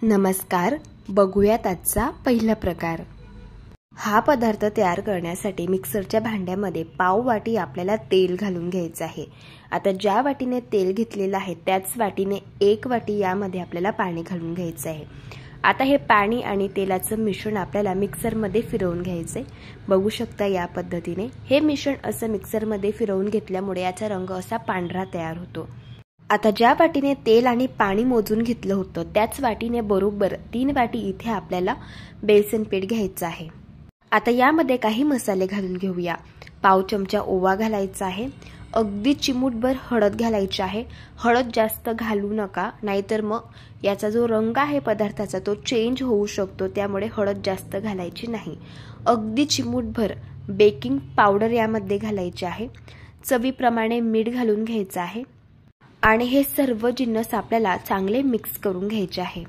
नमस्कार, बघूयात आजचा पहिला प्रकार। हा पदार्थ तयार करण्यासाठी मिक्सरच्या भांड्यामध्ये पाव वाटी आपल्याला तेल घालून घ्यायचं आहे। आता ज्या वाटीने तेल घेतलेलं आहे त्याच वाटीने 1 वाटी यामध्ये आपल्याला पाणी घालून घ्यायचं आहे। आता हे पाणी आणि तेलाचं मिश्रण आपल्याला मिक्सरमध्ये फिरवून घ्यायचे। बघू शकता या पद्धतीने हे मिश्रण असं मिक्सरमध्ये फिरवून घेतल्यामुळे याचा रंग असा पांढरा तयार होतो। आता ज्या वाटीने तेल आणि पाणी मोजून घेतलं होतं त्याच वाटीने बरोबर 3 वाटी इथे आपल्याला बेसन पीठ घ्यायचं आहे। आता यामध्ये काही मसाले घालून घेऊया। पाव चमचा ओवा घालायचा आहे, अगदी चिमूटभर हळद घालायची आहे। हळद जास्त घालू नका, नाहीतर मग याचा जो रंग आहे पदार्थाचा तो चेंज होऊ शकतो, त्यामुळे हळद जास्त घालायची नाही। अगदी चिमूटभर बेकिंग पावडर यामध्ये घालायची आहे। चवीप्रमाणे मीठ घालून घ्यायचं आहे आणि हे सर्व जिन्नस आपल्याला चांगले मिक्स करून घ्यायचे आहे।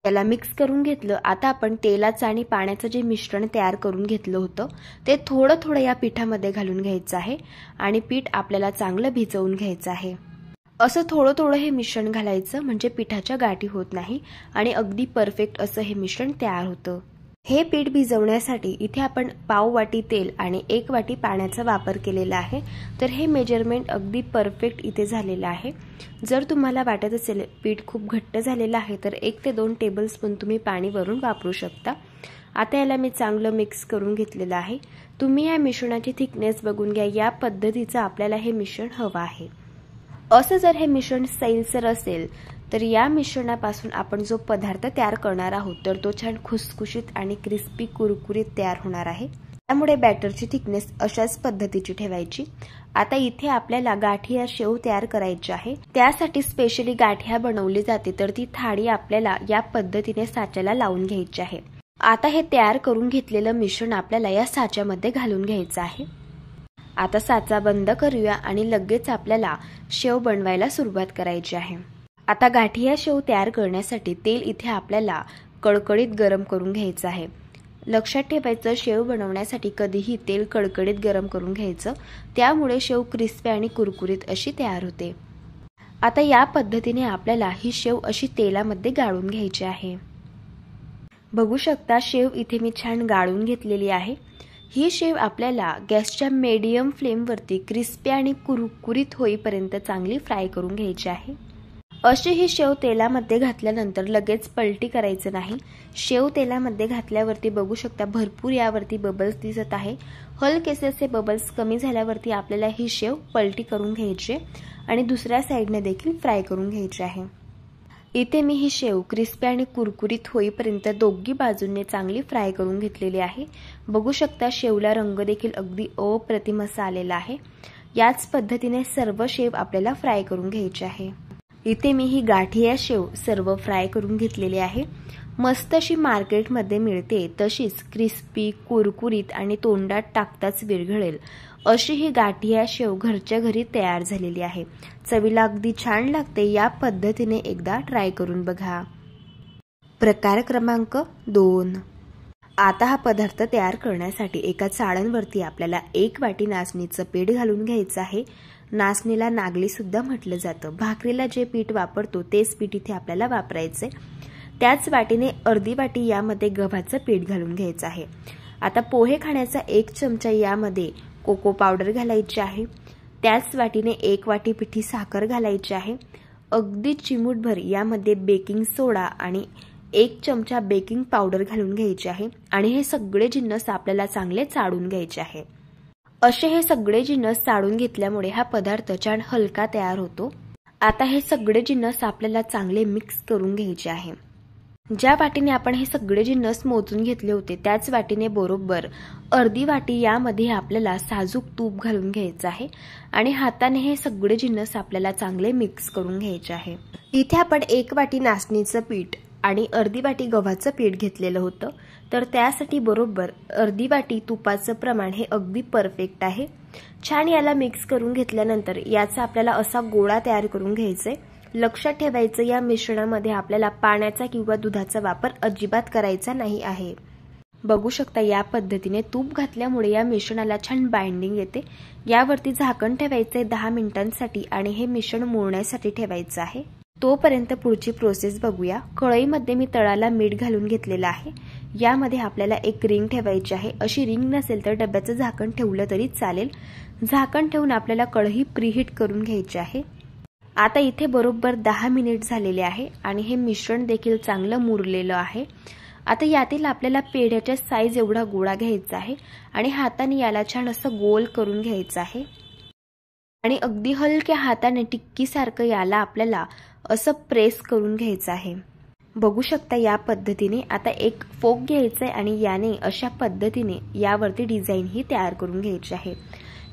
याला मिक्स करून घेतलं। आता आपण तेलाचं आणि पाण्याचं जे मिश्रण तयार करून घेतलं होतं ते थोडं थोडं या पिठामध्ये घालून घ्यायचं आहे आणि पीठ आपल्याला चांगलं भिजवून घ्यायचं आहे। असं थोडं थोडं हे मिश्रण घालायचं, म्हणजे पिठाच्या गाठी होत नाही आणि अगदी परफेक्ट असं हे मिश्रण तयार होतं। हे पीठ भिजवण्यासाठी इथे आपण पाव वाटी तेल आणि 1 वाटी पाण्याचा वापर केलेला आहे, तर हे मेजरमेंट अगदी परफेक्ट इथे झालेलं आहे। जर तुम्हाला वाटत असेल पीठ खूप घट्ट झालेलं आहे तर 1 ते 2 टेबलस्पून तुम्ही पाणी वरून वापरू शकता। आता याला मी चांगलं मिक्स करून घेतलेलं आहे। तुम्ही या मिश्रणाची थिकनेस बघून घ्या, या पद्धतीचं आपल्याला हे मिश्रण हवं आहे। असं जर हे मिश्रण सैलसर असेल तर या मिश्रणापासून आपण जो पदार्थ तयार करणार आहोत तर तो छान खुसखुशीत आणि क्रिस्पी कुरकुरीत तयार होणार आहे। त्यामुळे बॅटरची थिकनेस अशाच पद्धतीची ठेवायची। आता इथे आपल्याला गाठिया शेव तयार करायची आहे, त्यासाठी स्पेशली गाठिया बनवली जाते, तर ती थाळी आपल्याला या पद्धतीने साच्याला लावून घ्यायची आहे। आता हे तयार करून घेतलेलं मिश्रण आपल्याला या साच्यामध्ये घालून घ्यायचं आहे। आता साचा बंद करूया आणि लगेच आपल्याला शेव बनवायला सुरुवात करायची आहे। आता गाठिया शेव तयार करण्यासाठी तेल इथे आपल्याला कडकडीत गरम करून घ्यायचं आहे। लक्षात ठेवायचं, शेव बनवण्यासाठी कधीही तेल कडकडीत गरम करून घ्यायचं, त्यामुळे शेव क्रिस्पी आणि कुरकुरीत अशी तयार होते। आता या पद्धतीने आपल्याला ही शेव अशी तेलामध्ये गाळून घ्यायची आहे। बघू शकता शेव इथे मी छान गाळून घेतलेली आहे। ही शेव आपल्याला गॅसच्या मीडियम फ्लेमवरती क्रिस्पी आणि कुरकुरीत होईपर्यंत चांगली फ्राय करून घ्यायची आहे। अशी ही शेव तेलामध्ये घातल्यानंतर लगेच पलटी करायचं नाही। शेव तेलामध्ये घातल्यावरती बघू शकता भरपूर यावरती बबल्स दिसत आहे। हलकेसे असे बबल्स कमी झाल्यावरती आपल्याला ही शेव पलटी करून घ्यायची आणि दुसऱ्या साईडने देखील फ्राय करून घ्यायची आहे। इथे मी ही शेव क्रिस्पी आणि कुरकुरीत होईपर्यंत दोघी बाजूंनी चांगली फ्राय करून घेतलेली आहे। बघू शकता शेवला रंग देखील अगदी अप्रतिम असा आलेला आहे। याच पद्धतीने सर्व शेव आपल्याला फ्राय करून घ्यायची आहे। इथे मी ही गाठिया शेव सर्व फ्राय करून घेतलेली आहे। मस्त अशी मार्केटमध्ये मिळते तशीच क्रिस्पी कुरकुरीत आणि तोंडात टाकताच विरघळेल अशी ही गाठिया शेव घरच्या घरी तयार झालेली आहे। चवीला अगदी छान लागते, या पद्धतीने एकदा ट्राय करून बघा। प्रकार क्रमांक 2। आता हा पदार्थ तयार करण्यासाठी एका चाळणवरती आपल्याला 1 वाटी नाचणीचं पीठ घालून घ्यायचं आहे। नाचणीला नागली सुद्धा म्हटलं जातं। भाकरीला जे पीठ वापरतो तेच पीठ इथे आपल्याला वापरायचे। त्याच वाटीने अर्धी वाटी यामध्ये गव्हाचं पीठ घालून घ्यायचं आहे। आता पोहे खाण्याचा 1 चमचा यामध्ये कोको पावडर घालायची आहे। त्याच वाटीने 1 वाटी पिठी साखर घालायची आहे। अगदी चिमूटभर यामध्ये बेकिंग सोडा आणि 1 चमचा बेकिंग पावडर घालून घ्यायची आहे आणि हे सगळे जिन्नस आपल्याला चांगले चाळून घ्यायचे आहे। असे हे सगळे जिन्नस चाळून घेतल्यामुळे हा पदार्थ छान हलका तयार होतो। आता हे सगळे जिन्नस आपल्याला चांगले मिक्स करून घ्यायचे आहे। ज्या वाटीने आपण हे सगळे जिन्नस मोजून घेतले होते त्याच वाटीने बरोबर अर्धी वाटी यामध्ये आपल्याला साजूक तूप घालून घ्यायचं आहे आणि हाताने हे सगळे जिन्नस आपल्याला चांगले मिक्स करून घ्यायचे आहे। इथे आपण 1 वाटी नाचणीचं पीठ आणि अर्धी वाटी गव्हाचं पीठ घेतलेलं होतं, तर त्यासाठी बरोबर अर्धी वाटी तुपाचं प्रमाण हे अगदी परफेक्ट आहे। छान याला मिक्स करून घेतल्यानंतर याचा आपल्याला असा गोळा तयार करून घ्यायचा। लक्षात ठेवायचं, या मिश्रणामध्ये आपल्याला पाण्याचा किंवा दुधाचा वापर अजिबात करायचा नाही आहे। बघू शकता या पद्धतीने तूप घातल्यामुळे या मिश्रणाला छान बाइंडिंग येते। यावरती झाकण ठेवायचे 10 मिनिटांसाठी आणि हे मिश्रण मुरण्यासाठी ठेवायचं आहे। तोपर्यंत पुढची प्रोसेस बघूया। कढईमध्ये मी तळाला मीठ घालून घेतलेलं आहे। यामध्ये आपल्याला एक रिंग ठेवायची आहे। अशी रिंग नसेल तर डब्याचं झाकण ठेवलं तरी चालेल। झाकण ठेवून आपल्याला कढई प्रीहीट करून घ्यायची आहे। आता इथे बरोबर 10 मिनिट झालेले आहे आणि हे मिश्रण देखील चांगलं मुरलेलं आहे। आता यातील आपल्याला पेढ्याच्या साईज एवढा गोळा घ्यायचा आहे आणि हाताने याला छान असं गोल करून घ्यायचं आहे आणि अगदी हलक्या हाताने टिक्कीसारखं याला आपल्याला असं प्रेस करून घ्यायचं आहे। बघू शकता या पद्धतीने। आता एक फोक घ्यायचा आहे आणि याने अशा पद्धतीने यावरती डिझाईन ही तयार करून घ्यायची आहे।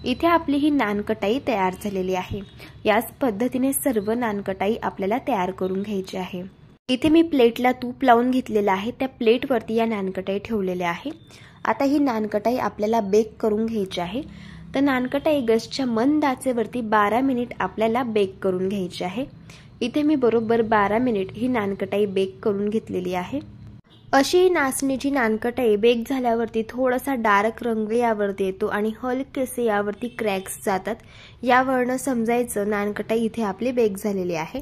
इथे आपली ही नानकटाई तयार झालेली आहे। याच पद्धतीने सर्व नानकटाई आपल्याला तयार करून घ्यायची आहे। इथे मी प्लेटला तूप लावून घेतलेलं आहे। त्या प्लेटवरती या नानकटाई ठेवलेल्या आहे। आता ही नानकटाई आपल्याला बेक करून घ्यायची आहे। तर नानकटाई गॅसच्या मंद आचेवरती 12 मिनिट आपल्याला बेक करून घ्यायची आहे। इथे मी बरोबर 12 मिनिट ही नानकटाई बेक करून घेतलेली आहे। अशी नाचणीची नानकटाई बेक झाल्यावरती थोडासा डार्क रंग यावरती येतो आणि हलकेसे यावरती क्रॅक्स जातात। यावरनं समजायचं नानकटाई इथे आपली बेक झालेली आहे।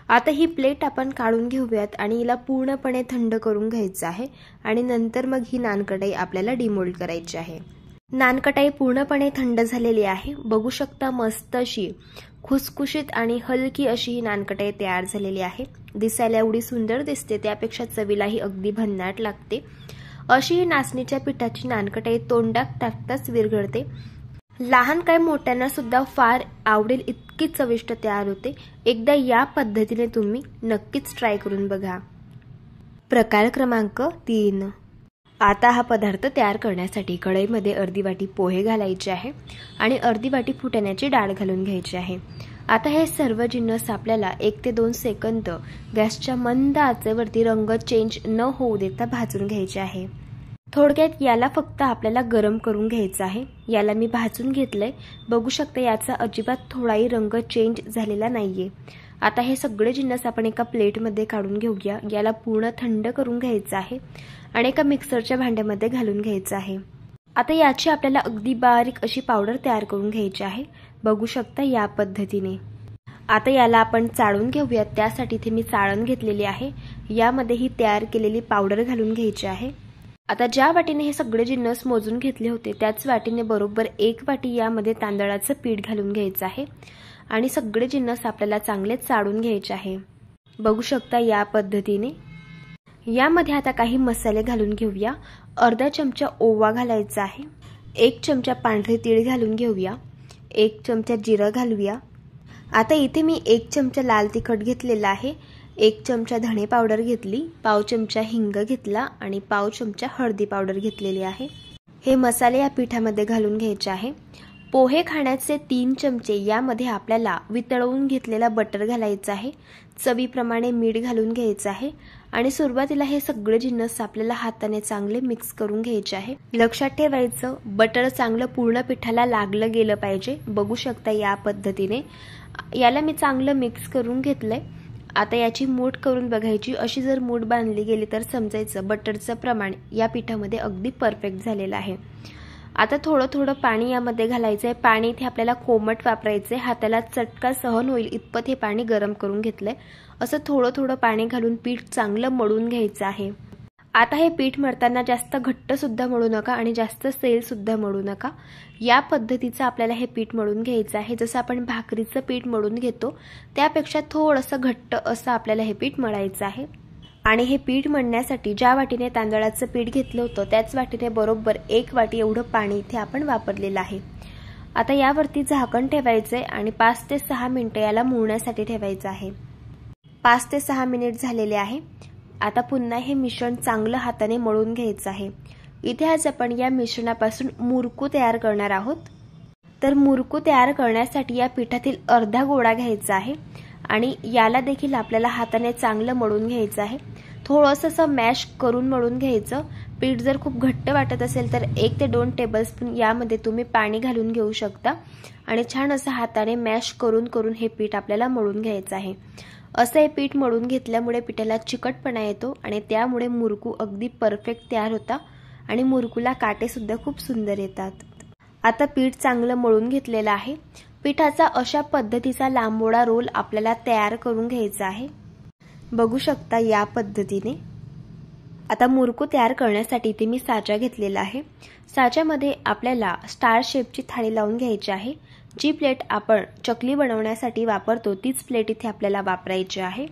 आता ही प्लेट आपण काढून घेऊयात आणि हिला पूर्णपणे थंड करून घ्यायचं आहे आणि नंतर मग ही नानकटाई आपल्याला डिमोल्ड करायची आहे। नानकटाई पूर्णपणे थंड झालेली आहे। बघू शकता मस्त अशी खुसखुशीत आणि हलकी अशी ही नानकटाई तयार झालेली आहे। दिसायला एवढी सुंदर दिसते त्यापेक्षा चवीलाही अगदी भन्नाट लागते। अशी ही नाचणीच्या पिठाची नानकटाई तोंडात टाकताच विरघळते। लहान काय मोठ्यांना सुद्धा फार आवडेल इतकी चविष्ट तयार होते। एकदा या पद्धतीने तुम्ही नक्कीच ट्राय करून बघा। प्रकार क्रमांक 3। आता हा पदार्थ तयार करण्यासाठी कढईमध्ये अर्धी वाटी पोहे घालायचे आहे आणि अर्धी वाटी फुटाण्याची डाळ घालून घ्यायची आहे। आता हे सर्व जिन्नस आपल्याला 1 ते 2 सेकंद गॅसच्या मंद आचेवरती रंग चेंज न होऊ देता भाजून घ्यायचे आहे। थोडक्यात याला फक्त आपल्याला गरम करून घ्यायचं आहे। याला मी भाजून घेतलंय। बघू शकता याचा अजिबात थोडाही रंग चेंज झालेला नाहीये। आता हे सगळे जिन्नस आपण एका प्लेटमध्ये काढून घेऊया। याला पूर्ण थंड करून घ्यायचं आहे आणि एका मिक्सरच्या भांड्यामध्ये घालून घ्यायचं आहे। आता याची आपल्याला अगदी बारीक अशी पावडर तयार करून घ्यायची आहे। बघू शकता या पद्धतीने। आता याला आपण चाळून घेऊयात। त्यासाठी इथे मी चाळण घेतलेली आहे। यामध्ये ही तयार केलेली पावडर घालून घ्यायची आहे। आता ज्या वाटीने हे सगळे जिन्नस मोजून घेतले होते त्याच वाटीने बरोबर 1 वाटी यामध्ये तांदळाचं पीठ घालून घ्यायचं आहे आणि सगळे जिन्नस आपल्याला चांगले चाळून घ्यायचे आहे। बघू शकता या पद्धतीने। यामध्ये आता काही मसाले घालून घेऊया। अर्धा चमचा ओवा घालायचा आहे। 1 चमचा पांढरे तीळ घालून घेऊया। 1 चमचा जिरं घालूया। आता इथे मी 1 चमचा लाल तिखट घेतलेला आहे। 1 चमचा धणे पावडर घेतली। पाव चमचा हिंग घेतला आणि पाव चमचा हळदी पावडर घेतलेली आहे। हे मसाले या पिठामध्ये घालून घ्यायचे आहे। पोहे खाण्याचे 3 चमचे यामध्ये आपल्याला वितळवून घेतलेला बटर घालायचा आहे। चवीप्रमाणे मीठ घालून घ्यायचं आहे आणि सुरुवातीला हे सगळे जिन्नस आपल्याला हाताने चांगले मिक्स करून घ्यायचे आहे। लक्षात ठेवायचं बटर चांगलं पूर्ण पिठाला लागलं गेलं पाहिजे। बघू शकता या पद्धतीने। याला मी चांगलं मिक्स करून घेतलंय। आता याची मूठ करून बघायची। अशी जर मूठ बांधली गेली तर समजायचं बटरचं प्रमाण या पिठामध्ये अगदी परफेक्ट झालेलं आहे। आता थोडं थोडं पाणी यामध्ये घालायचं आहे। पाणी इथे आपल्याला कोमट वापरायचं आहे। हाताला चटका सहन होईल इतपत हे पाणी गरम करून घेतलंय। असं थोडं थोडं पाणी घालून पीठ चांगलं मळून घ्यायचं आहे। आता हे पीठ मळताना जास्त घट्ट सुद्धा मळू नका आणि जास्त सैल सुद्धा मळू नका। या पद्धतीचं आपल्याला हे पीठ मळून घ्यायचं आहे। जसं आपण भाकरीचं पीठ मळून घेतो त्यापेक्षा थोडंसं घट्ट असं आपल्याला हे पीठ मळायचं आहे। आणि हे पीठ मळण्यासाठी ज्या वाटीने तांदळाचं पीठ घेतलं होतं त्याच वाटीने बरोबर 1 वाटी एवढं पाणी इथे आपण वापरलेलं आहे। आता यावरती झाकण ठेवायचंय आणि 5 ते 6 मिनिटं याला मुरण्यासाठी ठेवायचं आहे। 5 ते 6 मिनिट झालेले आहे। आता पुन्हा हे मिश्रण चांगलं हाताने मळून घ्यायचं आहे। इथे आज आपण या मिश्रणापासून मुरकू तयार करणार आहोत। तर मुरकू तयार करण्यासाठी या पिठातील अर्धा गोळा घ्यायचा आहे आणि याला देखील आपल्याला हाताने चांगलं मळून घ्यायचं आहे। थोडंसं असं मॅश करून मळून घ्यायचं। पीठ जर खूप घट्ट वाटत असेल तर 1 ते 2 टेबलस्पून यामध्ये तुम्ही पाणी घालून घेऊ शकता आणि छान असं हाताने मॅश करून करून हे पीठ आपल्याला मळून घ्यायचं आहे। असं हे पीठ मळून घेतल्यामुळे पिठाला चिकटपणा येतो आणि त्यामुळे मुरकू अगदी परफेक्ट तयार होता आणि मुरकूला काटे सुद्धा खूप सुंदर येतात। आता पीठ चांगलं मळून घेतलेलं आहे। पिठाचा अशा पद्धतीचा लांबोळा रोल आपल्याला तयार करून घ्यायचा आहे। बघू शकता या पद्धतीने। आता मुरकू तयार करण्यासाठी इथे मी साचा घेतलेला आहे। साच्यामध्ये आपल्याला स्टार शेपची थाळी लावून घ्यायची आहे। जी प्लेट आपण चकली बनवण्यासाठी वापरतो तीच प्लेट इथे आपल्याला वापरायची आहे।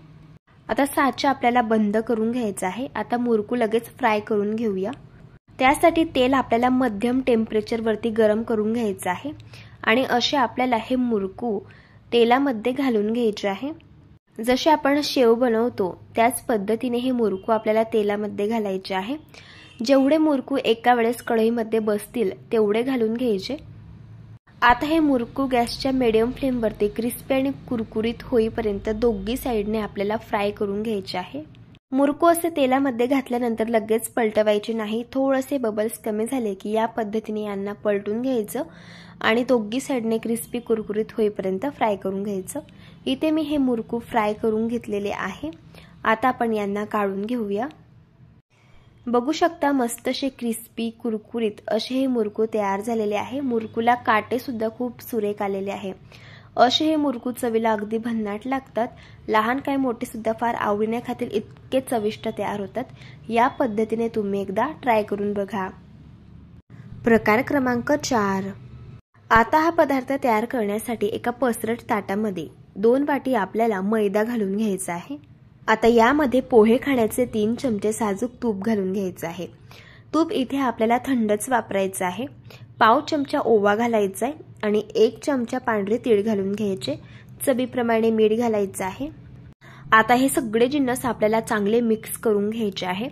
आता साचा आपल्याला बंद करून घ्यायचा आहे। आता मुरकू लगेच फ्राय करून घेऊया। त्यासाठी तेल आपल्याला मध्यम टेम्परेचर वरती गरम करून घ्यायचं आहे आणि असे आपल्याला हे मुरकू तेलामध्ये घालून घ्यायचे आहे। जसे आपण शेव बनवतो त्याच पद्धतीने हे मुरकू आपल्याला तेलामध्ये घालायचे आहे। जेवढे मुरकू एका वेळेस कढईमध्ये बसतील तेवढे घालून घ्यायचे। आता हे मुरकू गॅसच्या मीडियम फ्लेम वरती क्रिस्पी आणि कुरकुरीत होईपर्यंत दोन्ही साइडने आपल्याला फ्राय करून घ्यायचे आहे। मुरकू असे तेलामध्ये घातल्यानंतर लगेच पलटवायचे नाही। थोडेसे बबल्स कमी झाले की या पद्धतीने यांना पलटून घ्यायचं आणि दोन्ही साइडने क्रिस्पी कुरकुरीत होईपर्यंत फ्राय करून घ्यायचं। इथे मी हे मुरकू फ्राय करून घेतलेले आहे। आता आपण यांना काढून घेऊया। बघू शकता मस्त असे क्रिस्पी कुरकुरीत असे हे मुरकू तयार झालेले आहे। मुरकूला काटे सुद्धा खूप सुरेख आलेले आहे। असे हे मुरकू चवीला अगदी भन्नाट लागतात। लहान काय मोठे सुद्धा फार आवडीने खातील इतके चविष्ट तयार होतात। या पद्धतीने तुम्ही एकदा ट्राय करून बघा। प्रकार क्रमांक 4। आता हा पदार्थ तयार करण्यासाठी एका पसरट ताटामध्ये 2 वाटी आपल्याला मैदा घालून घ्यायचा आहे। आता यामध्ये पोहे खाण्याचे 3 चमचे साजूक तूप घालून घ्यायचे आहे। तूप इथे आपल्याला थंडच वापरायचं आहे। पाव चमचा ओवा घालायचा आहे आणि 1 चमचा पांढरे तीळ घालून घ्यायचे। चवीप्रमाणे मीठ घालायचं आहे। आता हे सगळे जिन्नस आपल्याला चांगले मिक्स करून घ्यायचे आहे।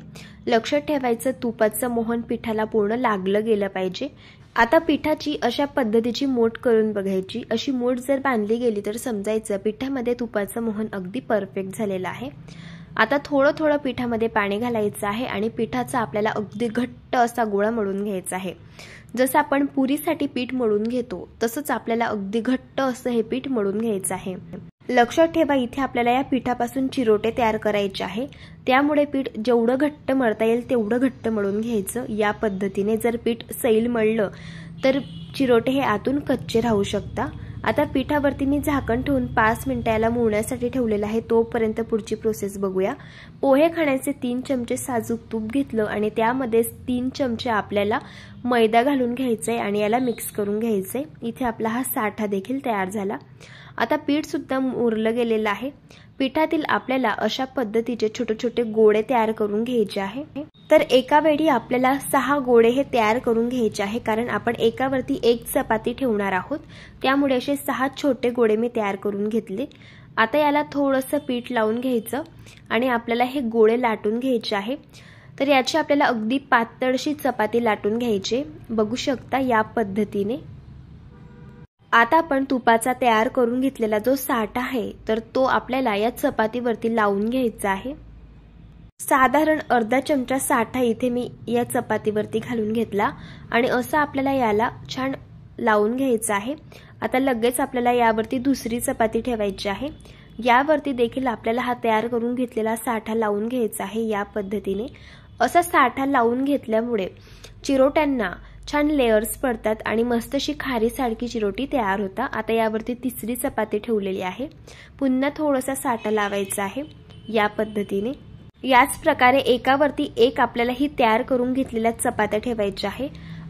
लक्षात ठेवायचं तुपाचं मोहन पिठाला पूर्ण लागलं गेलं पाहिजे। आता पिठाची अशा पद्धतीची मोठ करून बघायची। अशी मोठ जर बांधली गेली तर समजायचं पिठामध्ये तुपाचं मोहन अगदी परफेक्ट झालेलं आहे। आता थोडं थोडं पिठामध्ये पाणी घालायचं आहे आणि पिठाचा आपल्याला अगदी घट्ट असा गोळा मळून घ्यायचा आहे। जसं आपण पुरीसाठी पीठ मळून घेतो तसंच आपल्याला अगदी घट्ट असं हे पीठ मळून घ्यायचं आहे। लक्षात ठेवा इथे आपल्याला या पिठापासून चिरोटे तयार करायचे आहे। त्यामुळे पीठ जेवढं घट्ट मळता येईल तेवढं घट्ट मळून घ्यायचं। या पद्धतीने जर पीठ सैल मळलं तर चिरोटे हे आतून कच्चे राहू शकतात। आता पिठावरती मी झाकण ठेवून 5 मिनिटं याला मुरण्यासाठी ठेवलेलं आहे। तोपर्यंत पुढची प्रोसेस बघूया। पोहे खाण्याचे 3 चमचे साजूक तूप घेतलं आणि त्यामध्ये 3 चमचे आपल्याला मैदा घालून घ्यायचा आहे आणि याला मिक्स करून घ्यायचंय। इथे आपला हा साठा देखील तयार झाला। आता पीठ सुद्धा मुरलं गेलेलं आहे। पिठातील आपल्याला अशा पद्धतीचे छोटे छोटे गोळे तयार करून घ्यायचे आहे। तर एका वेळी आपल्याला 6 गोळे हे तयार करून घ्यायचे आहे कारण आपण एकावरती 1 चपाती ठेवणार आहोत। त्यामुळे असे 6 छोटे गोळे मी तयार करून घेतले। आता याला थोडंसं पीठ लावून घ्यायचं आणि आपल्याला हे गोळे लाटून घ्यायचे आहे। तर याची आपल्याला अगदी पातळशी चपाती लाटून घ्यायची। बघू शकता या पद्धतीने। आता आपण तुपाचा तयार करून घेतलेला जो साठा आहे तर तो आपल्याला या चपातीवरती लावून घ्यायचा आहे। साधारण अर्धा चमचा साठा इथे मी या चपातीवरती घालून घेतला आणि असं आपल्याला याला छान लावून घ्यायचं आहे। आता लगेच आपल्याला यावरती दुसरी चपाती ठेवायची आहे। यावरती देखील आपल्याला हा तयार करून घेतलेला साठा लावून घ्यायचा आहे। या पद्धतीने असा साठा लावून घेतल्यामुळे चिरोट्यांना छान लेयर्स पडतात आणि मस्त अशी खारीसारखी चिरोटी तयार होतात। आता यावरती तिसरी चपाती ठेवलेली आहे। पुन्हा थोडासा साठा लावायचा आहे या पद्धतीने। याच प्रकारे एकावरती एक आपल्याला ही तयार करून घेतलेल्या चपात्या ठेवायच्या आहे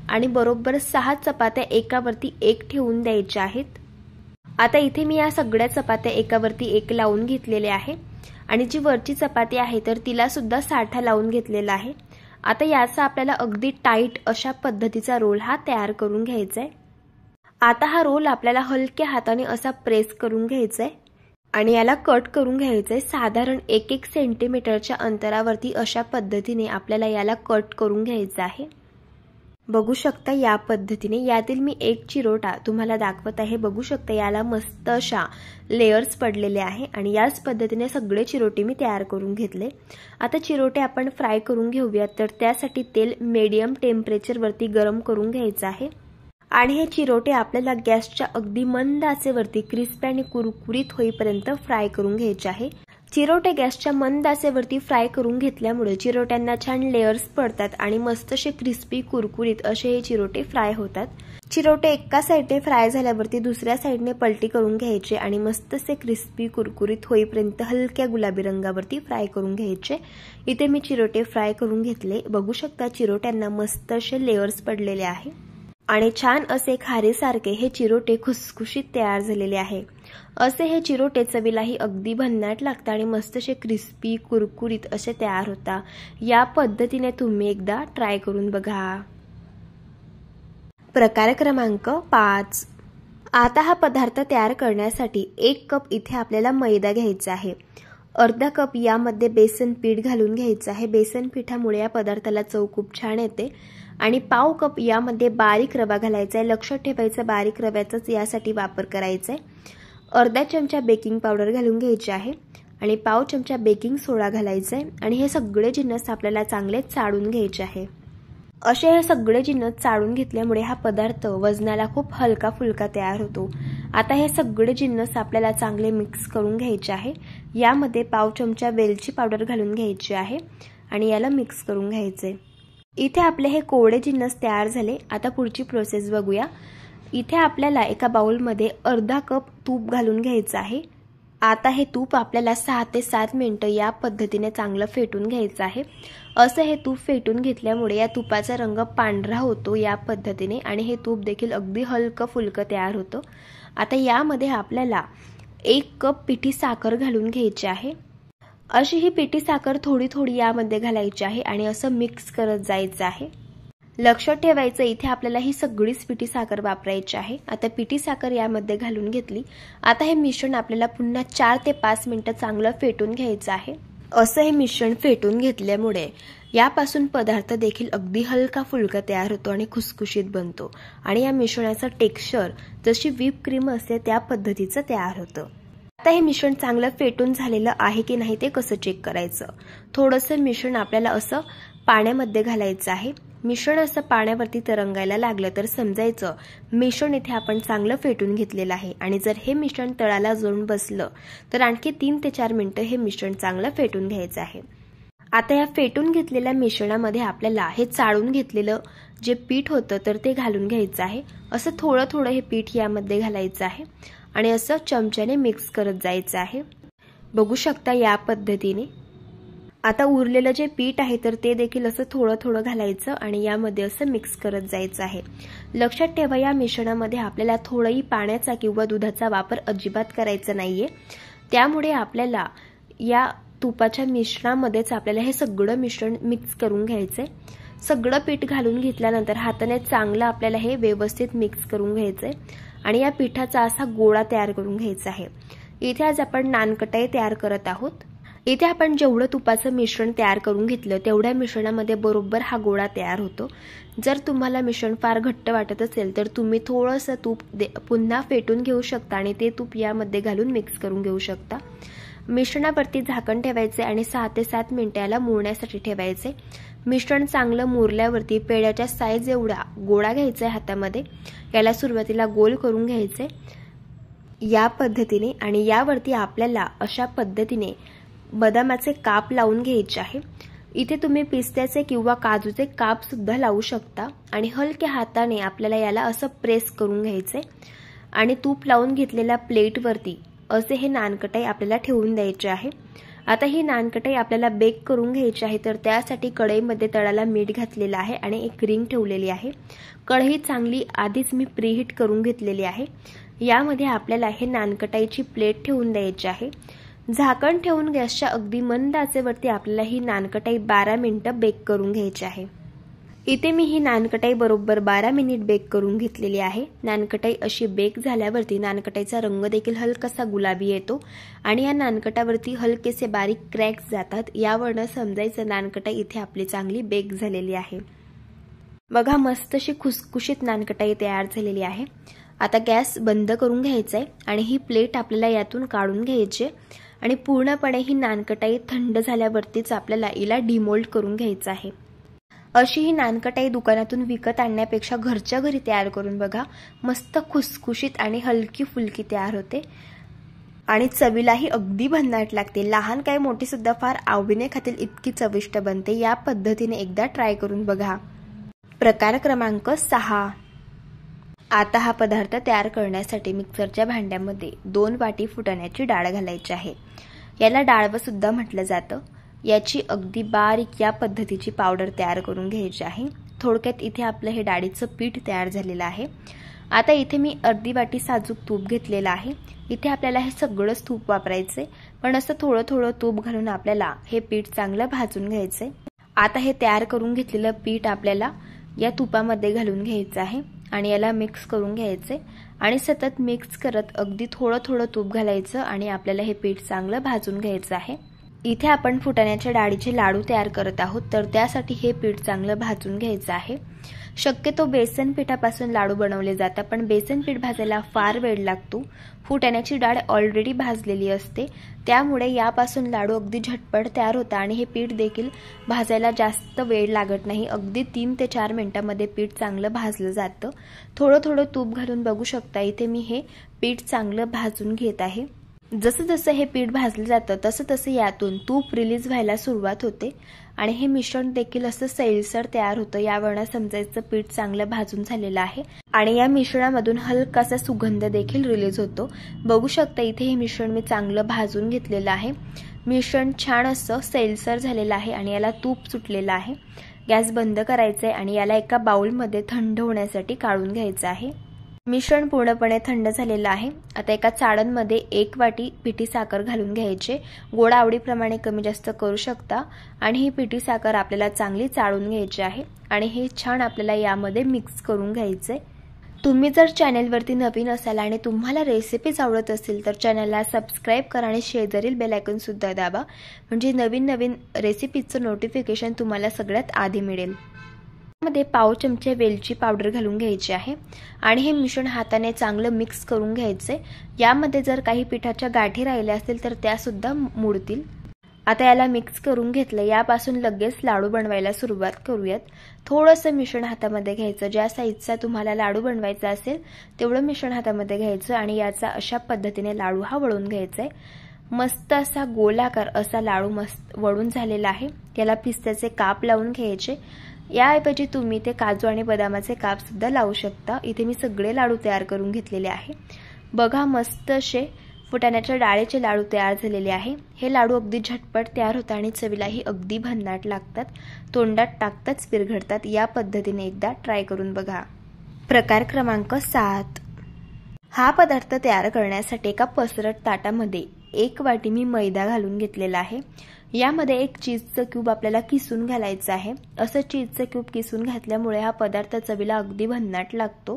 आणि बरोबर 6 चपात्या एकावरती एक ठेवून द्यायच्या आहेत। आता इथे मी या सगळ्या चपात्या एकावरती एक लावून घेतलेल्या आहे आणि जी वरची चपाती आहे तर तिला सुद्धा साठा लावून घेतलेला आहे। आता याचा आपल्याला अगदी टाईट अशा पद्धतीचा रोल हा तयार करून घ्यायचा आहे। आता हा रोल आपल्याला हलक्या हाताने असा प्रेस करून घ्यायचा आहे आणि याला कट करून घ्यायचं आहे। साधारण 1-1 सेंटीमीटरच्या अंतरावरती अशा पद्धतीने आपल्याला याला कट करून घ्यायचं आहे। बघू शकता या पद्धतीने। यातील मी एक चिरोटा तुम्हाला दाखवत आहे। बघू शकता याला मस्त अशा लेयर्स पडलेले आहे आणि याच पद्धतीने सगळे चिरोटे मी तयार करून घेतले। आता चिरोटे आपण फ्राय करून घेऊयात। तर त्यासाठी तेल मीडियम टेम्परेचर वरती गरम करून घ्यायचं आहे आणि हे चिरोटे आपल्याला गॅसच्या अगदी मंद आचेवरती क्रिस्पी आणि कुरकुरीत होईपर्यंत फ्राय करून घ्यायचे आहे। चिरोटे गॅसच्या मंद आचेवरती फ्राय करून घेतल्यामुळे चिरोट्यांना छान लेयर्स पडतात आणि मस्तसे क्रिस्पी कुरकुरीत असे हे चिरोटे फ्राय होतात। चिरोटे एका साईडने फ्राय झाल्यावरती दुसऱ्या साईडने पलटी करून घ्यायचे आणि मस्तसे क्रिस्पी कुरकुरीत होईपर्यंत हलक्या गुलाबी रंगावरती फ्राय करून घ्यायचे। इथे मी चिरोटे फ्राय करून घेतले। बघू शकता चिरोट्यांना मस्त असे लेयर्स पडलेले आहे आणि छान असे खारीसारखे हे चिरोटे खुसखुशीत तयार झालेले आहे। असे हे चिरोटे चवीलाही अगदी भन्नाट लागतात आणि मस्त असे क्रिस्पी कुरकुरीत असे तयार होता। या पद्धतीने तुम्ही एकदा ट्राय करून बघा। प्रकार क्रमांक 5। आता हा पदार्थ तयार करण्यासाठी 1 कप इथे आपल्याला मैदा घ्यायचा आहे। अर्धा कप यामध्ये बेसन पीठ घालून घ्यायचं आहे। बेसन पिठामुळे या पदार्थाला चव खूप छान येते। आणि पाव कप यामध्ये बारीक रवा घालायचा आहे। लक्षात ठेवायचं बारीक रव्याचाच यासाठी वापर करायचा आहे। अर्धा चमचा बेकिंग पावडर घालून घ्यायची आहे आणि पाव चमचा बेकिंग सोडा घालायचा आहे आणि हे सगळे जिन्नस आपल्याला चांगले चाळून घ्यायचे आहे। असे हे सगळे जिन्नस चाळून घेतल्यामुळे हा पदार्थ वजनाला खूप हलका फुलका तयार होतो। आता हे सगळे जिन्नस आपल्याला चांगले मिक्स करून घ्यायचे आहे। यामध्ये पाव चमचा वेलची पावडर घालून घ्यायची आहे आणि याला मिक्स करून घ्यायचे। इथे आपले हे कोरडे जिन्नस तयार झाले। आता पुढची प्रोसेस बघूया। इथे आपल्याला एका बाउलमध्ये अर्धा कप तूप घालून घ्यायचं आहे। आता हे तूप आपल्याला 6 ते 7 मिनिटं या पद्धतीने चांगलं फेटून घ्यायचं आहे। असं हे तूप फेटून घेतल्यामुळे या तुपाचा रंग पांढरा होतो या पद्धतीने आणि हे तूप देखील अगदी हलकं फुलकं तयार होतं। आता यामध्ये आपल्याला 1 कप पिठी साखर घालून घ्यायची आहे। अशी ही पिठी साखर थोडी थोडी यामध्ये घालायची आहे आणि असं मिक्स करत जायचं आहे। लक्षात ठेवायचं इथे आपल्याला ही सगळीच पिठी साखर वापरायची आहे। आता पिठी साखर यामध्ये घालून घेतली। आता हे मिश्रण आपल्याला पुन्हा 4 ते 5 मिनिटं चांगलं फेटून घ्यायचं आहे। असं हे मिश्रण फेटून घेतल्यामुळे यापासून पदार्थ देखील अगदी हलका फुलका तयार होतो आणि खुसखुशीत बनतो आणि या मिश्रणाचं टेक्स्चर जशी व्हिप क्रीम असते त्या पद्धतीचं तयार होतं। आता हे मिश्रण चांगलं फेटून झालेलं आहे की नाही ते कसं चेक करायचं। थोडंसं मिश्रण आपल्याला असं पाण्यामध्ये घालायचं आहे। मिश्रण असं पाण्यावरती तरंगायला लागलं तर समजायचं मिश्रण इथे आपण चांगलं फेटून घेतलेलं आहे आणि जर हे मिश्रण तळाला जाऊन बसलं तर आणखी 3 ते 4 मिनिटं हे मिश्रण चांगलं फेटून घ्यायचं आहे। आता या फेटून घेतलेल्या मिश्रणामध्ये आपल्याला हे चाळून घेतलेलं जे पीठ होतं तर ते घालून घ्यायचं आहे। असं थोडं थोडं हे पीठ यामध्ये घालायचं आहे आणि असं चमच्याने मिक्स करत जायचं आहे। बघू शकता या पद्धतीने। आता उरलेलं जे पीठ आहे तर ते देखील असं थोडं थोडं घालायचं आणि यामध्ये असं मिक्स करत जायचं आहे। लक्षात ठेवा या मिश्रणामध्ये आपल्याला थोडाही पाण्याचा किंवा दुधाचा वापर अजिबात करायचा नाहीये। त्यामुळे आपल्याला या तुपाच्या मिश्रणामध्येच आपल्याला हे सगळं मिश्रण मिक्स करून घ्यायचंय। सगळं पीठ घालून घेतल्यानंतर हाताने चांगलं आपल्याला हे व्यवस्थित मिक्स करून घ्यायचंय आणि या पिठाचा असा गोळा तयार करून घ्यायचा आहे। इथे आज आपण नानकटाई तयार करत आहोत। इथे आपण जेवढं तुपाचं मिश्रण तयार करून घेतलं तेवढ्या मिश्रणामध्ये बरोबर हा गोळा तयार होतो। जर तुम्हाला मिश्रण फार घट्ट वाटत असेल तर तुम्ही थोडंसं तूप पुन्हा फेटून घेऊ शकता आणि ते तूप यामध्ये घालून मिक्स करून घेऊ शकता। मिश्रणावरती झाकण ठेवायचे आणि 6 ते 7 मिनिटं याला मुरण्यासाठी ठेवायचे। मिश्रण चांगलं मुरल्यावरती पेढ्याच्या साईज एवढा गोळा घ्यायचा आहे हातामध्ये। याला सुरुवातीला गोल करून घ्यायचे या पद्धतीने आणि यावरती आपल्याला अशा पद्धतीने बदामाचे काप लावून घ्यायचे आहे। इथे तुम्ही पिस्त्याचे किंवा काजूचे काप सुद्धा लावू शकता आणि हलक्या हाताने आपल्याला याला असं प्रेस करून घ्यायचे आणि तूप लावून घेतलेल्या प्लेटवरती असे हे नानकटाई आपल्याला ठेवून द्यायचे आहे। आता ही नानकटाई आपल्याला बेक करून घ्यायची आहे तर त्यासाठी कढईमध्ये तळाला मीठ घातलेलं आहे आणि एक रिंग ठेवलेली आहे। कढई चांगली आधीच मी प्रीहीट करून घेतलेली आहे। यामध्ये आपल्याला हे नानकटाईची प्लेट ठेवून द्यायची आहे। झाकण ठेवून गॅसच्या अगदी मंद आचेवरती आपल्याला ही नानकटाई 12 मिनिटं बेक करून घ्यायची आहे। इथे मी ही नानकटाई बरोबर 12 मिनिट बेक करून घेतलेली आहे। नानकटाई अशी बेक झाल्यावरती नानकटाईचा रंग देखील हलकासा गुलाबी येतो आणि या नानकटावरती हलकेसे बारीक क्रॅक्स जातात। यावरून समजायचं नानकटाई इथे आपली चांगली बेक झालेली आहे। बघा मस्त अशी खुसखुशीत नानकटाई तयार झालेली आहे। आता गॅस बंद करून घ्यायचा आहे आणि ही प्लेट आपल्याला यातून काढून घ्यायची आणि पूर्णपणे ही नानकटाई थंड झाल्यावरतीच आपल्याला हिला डिमोल्ड करून घ्यायचं आहे। अशी ही नानकटाई दुकानातून विकत आणण्यापेक्षा घरच्या घरी तयार करून बघा। मस्त खुसखुशीत आणि हलकी फुलकी तयार होते। आणि चवीलाही अगदी भन्नाट लागते। लहान काय मोठी सुद्धा फार आवडीने खातील इतकी चविष्ट बनते। या पद्धतीने एकदा ट्राय करून बघा। प्रकार क्रमांक 6। आता हा पदार्थ तयार करण्यासाठी मिक्सरच्या भांड्यामध्ये 2 वाटी फुटाण्याची डाळ घालायची आहे। याला डाळवं सुद्धा म्हटलं जातं। याची अगदी बारीक या पद्धतीची पावडर तयार करून घ्यायची आहे। थोडक्यात इथे आपलं हे डाळीचं पीठ तयार झालेलं आहे। आता इथे मी अर्धी वाटी साजूक तूप घेतलेलं आहे। इथे आपल्याला हे सगळंच तूप वापरायचे, पण असं थोडं थोडं तूप घालून आपल्याला हे पीठ चांगलं भाजून घ्यायचे। आता हे तयार करून घेतलेलं पीठ आपल्याला या तुपामध्ये घालून घ्यायचं आहे आणि याला मिक्स करून घ्यायचे आणि सतत मिक्स करत अगदी थोडं थोडं तूप घालायचं आणि आपल्याला हे पीठ चांगलं भाजून घ्यायचं आहे। इथे आपण फुटाण्याच्या डाळीचे लाडू तयार करत आहोत, तर त्यासाठी हे पीठ चांगलं भाजून घ्यायचं आहे। शक्यतो बेसन पिठापासून लाडू बनवले जातात, पण बेसन पीठ भाजायला फार वेळ लागतो। फुटाण्याची डाळ ऑलरेडी भाजलेली असते, त्यामुळे यापासून लाडू अगदी झटपट तयार होतात आणि हे पीठ देखील भाजायला जास्त वेळ लागत नाही। अगदी 3 ते 4 मिनिटांमध्ये पीठ चांगलं भाजलं जातं। थोडं थोडं तूप घालून बघू शकता, इथे मी हे पीठ चांगलं भाजून घेत आहे। जसं जसं हे पीठ भाजलं जातं तसं तसं यातून तूप रिलीज व्हायला सुरुवात होते आणि हे मिश्रण देखील असं सैलसर तयार होतं। यावरून समजायचं पीठ चांगलं भाजून झालेलं आहे आणि या मिश्रणामधून हलकासा सुगंध देखील रिलीज होतो। बघू शकता इथे हे मिश्रण मी चांगलं भाजून घेतलेलं आहे। मिश्रण छान असं सैलसर झालेलं आहे आणि याला तूप सुटलेलं आहे। गॅस बंद करायचा आहे आणि याला एका बाउलमध्ये थंड होण्यासाठी काढून घ्यायचं आहे। मिश्रण पूर्णपणे थंड झालेलं आहे। आता एका चाळणमध्ये 1 वाटी पिठी साखर घालून घ्यायचे। गोड आवडीप्रमाणे कमी जास्त करू शकता आणि ही पिठी साखर आपल्याला चांगली चाळून घ्यायची आहे आणि हे छान आपल्याला यामध्ये मिक्स करून घ्यायचे। तुम्ही जर चॅनलवरती नवीन असाल आणि तुम्हाला रेसिपीज आवडत असतील तर चॅनलला सबस्क्राइब करा आणि शेजारील बेल आयकॉन सुद्धा दाबा, म्हणजे नवीन नवीन रेसिपीचं नोटिफिकेशन तुम्हाला सगळ्यात आधी मिळेल। मध्ये पाव चमचे वेलची पावडर घालून घ्यायची आहे आणि हे मिश्रण हाताने चांगलं मिक्स करून घ्यायचे। यामध्ये जर काही पिठाच्या गाठी राहिल्या असतील तर त्या सुद्धा मुडतील। आता याला मिक्स करून घेतलं, यापासून लगेच लाडू बनवायला सुरुवात करूयात। थोडंसं मिश्रण हातामध्ये घ्यायचं, ज्या साईजचा तुम्हाला लाडू बनवायचा असेल तेवढं मिश्रण हातामध्ये घ्यायचं आणि याचा अशा पद्धतीने लाडू हा वळून घ्यायचा आहे। मस्त असा गोलाकार असा लाडू मस्त वळून झालेला आहे। याला पिस्त्याचे काप लावून घ्यायचे, याऐवजी तुम्ही ते काजू आणि बदामाचे काप सुद्धा लावू शकता। इथे मी सगळे लाडू तयार करून घेतलेले आहे। बघा मस्त असे फुटाण्याच्या डाळीचे लाडू तयार झालेले आहे। हे लाडू अगदी झटपट तयार होतात आणि चवीलाही अगदी भन्नाट लागतात, तोंडात टाकताच विरघळतात। या पद्धतीने एकदा ट्राय करून बघा। प्रकार क्रमांक 7। हा पदार्थ तयार करण्यासाठी एका पसरट ताटामध्ये 1 वाटी मी मैदा घालून घेतलेला आहे। यामध्ये 1 चीजचं क्यूब आपल्याला किसून घालायचं आहे। असं चीजचं क्यूब किसून घातल्यामुळे हा पदार्थ चवीला अगदी भन्नाट लागतो।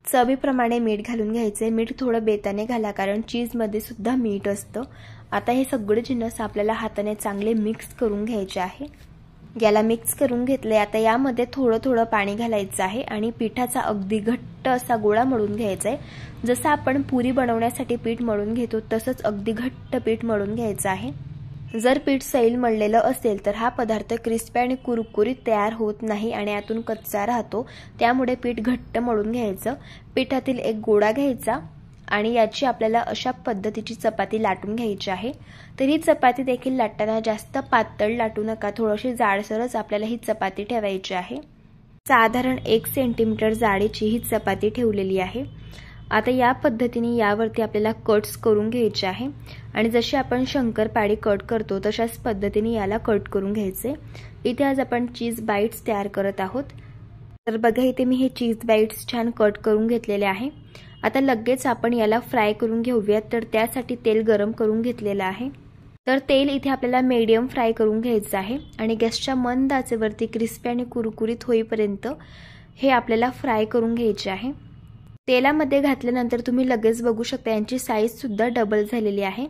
चवीप्रमाणे मीठ घालून घ्यायचे। मीठ थोडं बेताने घाला, कारण चीजमध्ये सुद्धा मीठ असतं। आता हे सगळे जिन्नस आपल्याला हाताने चांगले मिक्स करून घ्यायचे आहे। याला मिक्स करून घेतले। आता यामध्ये थोडं थोडं पाणी घालायचं आहे आणि पिठाचा अगदी घट्ट असा गोळा मळून घ्यायचा आहे। जसं आपण पुरी बनवण्यासाठी पीठ मळून घेतो तसंच अगदी घट्ट पीठ मळून घ्यायचं आहे। जर पीठ सैल मळलेलं असेल तर हा पदार्थ क्रिस्पी आणि कुरकुरीत तयार होत नाही आणि आतून कच्चा राहतो, त्यामुळे पीठ घट्ट मळून घ्यायचं। पिठातील एक गोळा घ्यायचा आणि याची आपल्याला अशा पद्धतीची चपाती लाटून घ्यायची आहे। तर ही चपाती देखील लाटताना जास्त पातळ लाटू नका, थोडीशी जाडसरच आपल्याला ही चपाती ठेवायची आहे। साधारण 1 सेंटीमीटर जाडीची ही चपाती ठेवलेली आहे। आता या पद्धतीने यावरती आपल्याला कट्स करून घ्यायचे आहे आणि जशी आपण शंकरपाळी कट करतो तशाच पद्धतीने याला कट करून घ्यायचे। इथे आज आपण चीज बाईट्स तयार करत आहोत। तर बघा इथे मी हे चीज बाईट्स छान कट करून घेतलेले आहे। आता लगेच आपण याला फ्राय करून घेऊयात, तर त्यासाठी तेल गरम करून घेतलेलं आहे। तर तेल इथे आपल्याला मीडियम फ्राय करून घ्यायचं आहे आणि गॅसच्या मंद आचेवरती क्रिस्पी आणि कुरकुरीत होईपर्यंत हे आपल्याला फ्राय करून घ्यायचे आहे। तेलामध्ये घातल्यानंतर तुम्ही लगेच बघू शकता यांची साईज सुद्धा डबल झालेली आहे।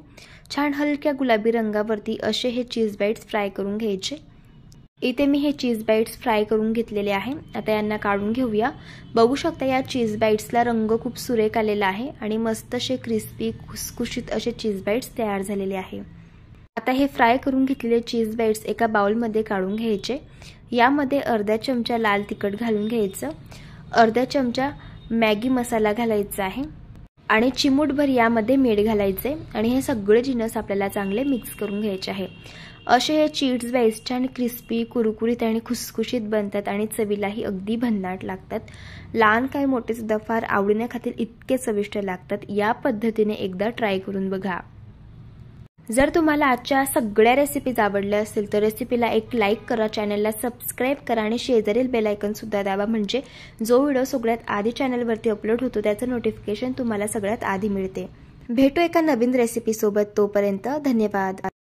छान हलक्या गुलाबी रंगावरती असे हे चीज बाईट्स फ्राय करून घ्यायचे। इथे मी हे चीज बाईट्स फ्राय करून घेतलेले आहे। आता यांना काढून घेऊया। बघू शकता या चीज बाईट्सला रंग खूप सुरेख आलेला आहे आणि मस्त असे क्रिस्पी खुसखुशीत असे चीज बाईट्स तयार झालेले आहे। आता हे फ्राय करून घेतलेले चीज बाईट्स एका बाउलमध्ये काढून घ्यायचे। यामध्ये अर्धा चमचा लाल तिखट घालून घ्यायचं, अर्धा चमचा मॅगी मसाला घालायचा आहे, आणि चिमूटभर यामध्ये मीठ घालायचे आणि हे सगळे जिन्नस आपल्याला चांगले मिक्स करून घ्यायचे आहे। असे हे चिप्स बेस्ट आणि क्रिस्पी, कुरकुरीत आणि खुसखुशीत बनतात आणि चवीलाही अगदी भन्नाट लागतात। लहान काय मोठे सुद्धा फार आवडीने खातील इतके चविष्ट लागतात। या पद्धतीने एकदा ट्राय करून बघा। जर तुम्हाला आजच्या सगळ्या रेसिपीज आवडल्या असतील तर रेसिपीला एक लाईक करा, चॅनलला सबस्क्राइब करा आणि शेजारील बेल आयकॉन सुद्धा दाबा, म्हणजे जो व्हिडिओ सगळ्यात आधी चॅनलवरती अपलोड होतो त्याचं नोटिफिकेशन तुम्हाला सगळ्यात आधी मिळते। भेटू एका नवीन रेसिपी सोबत, तोपर्यंत धन्यवाद।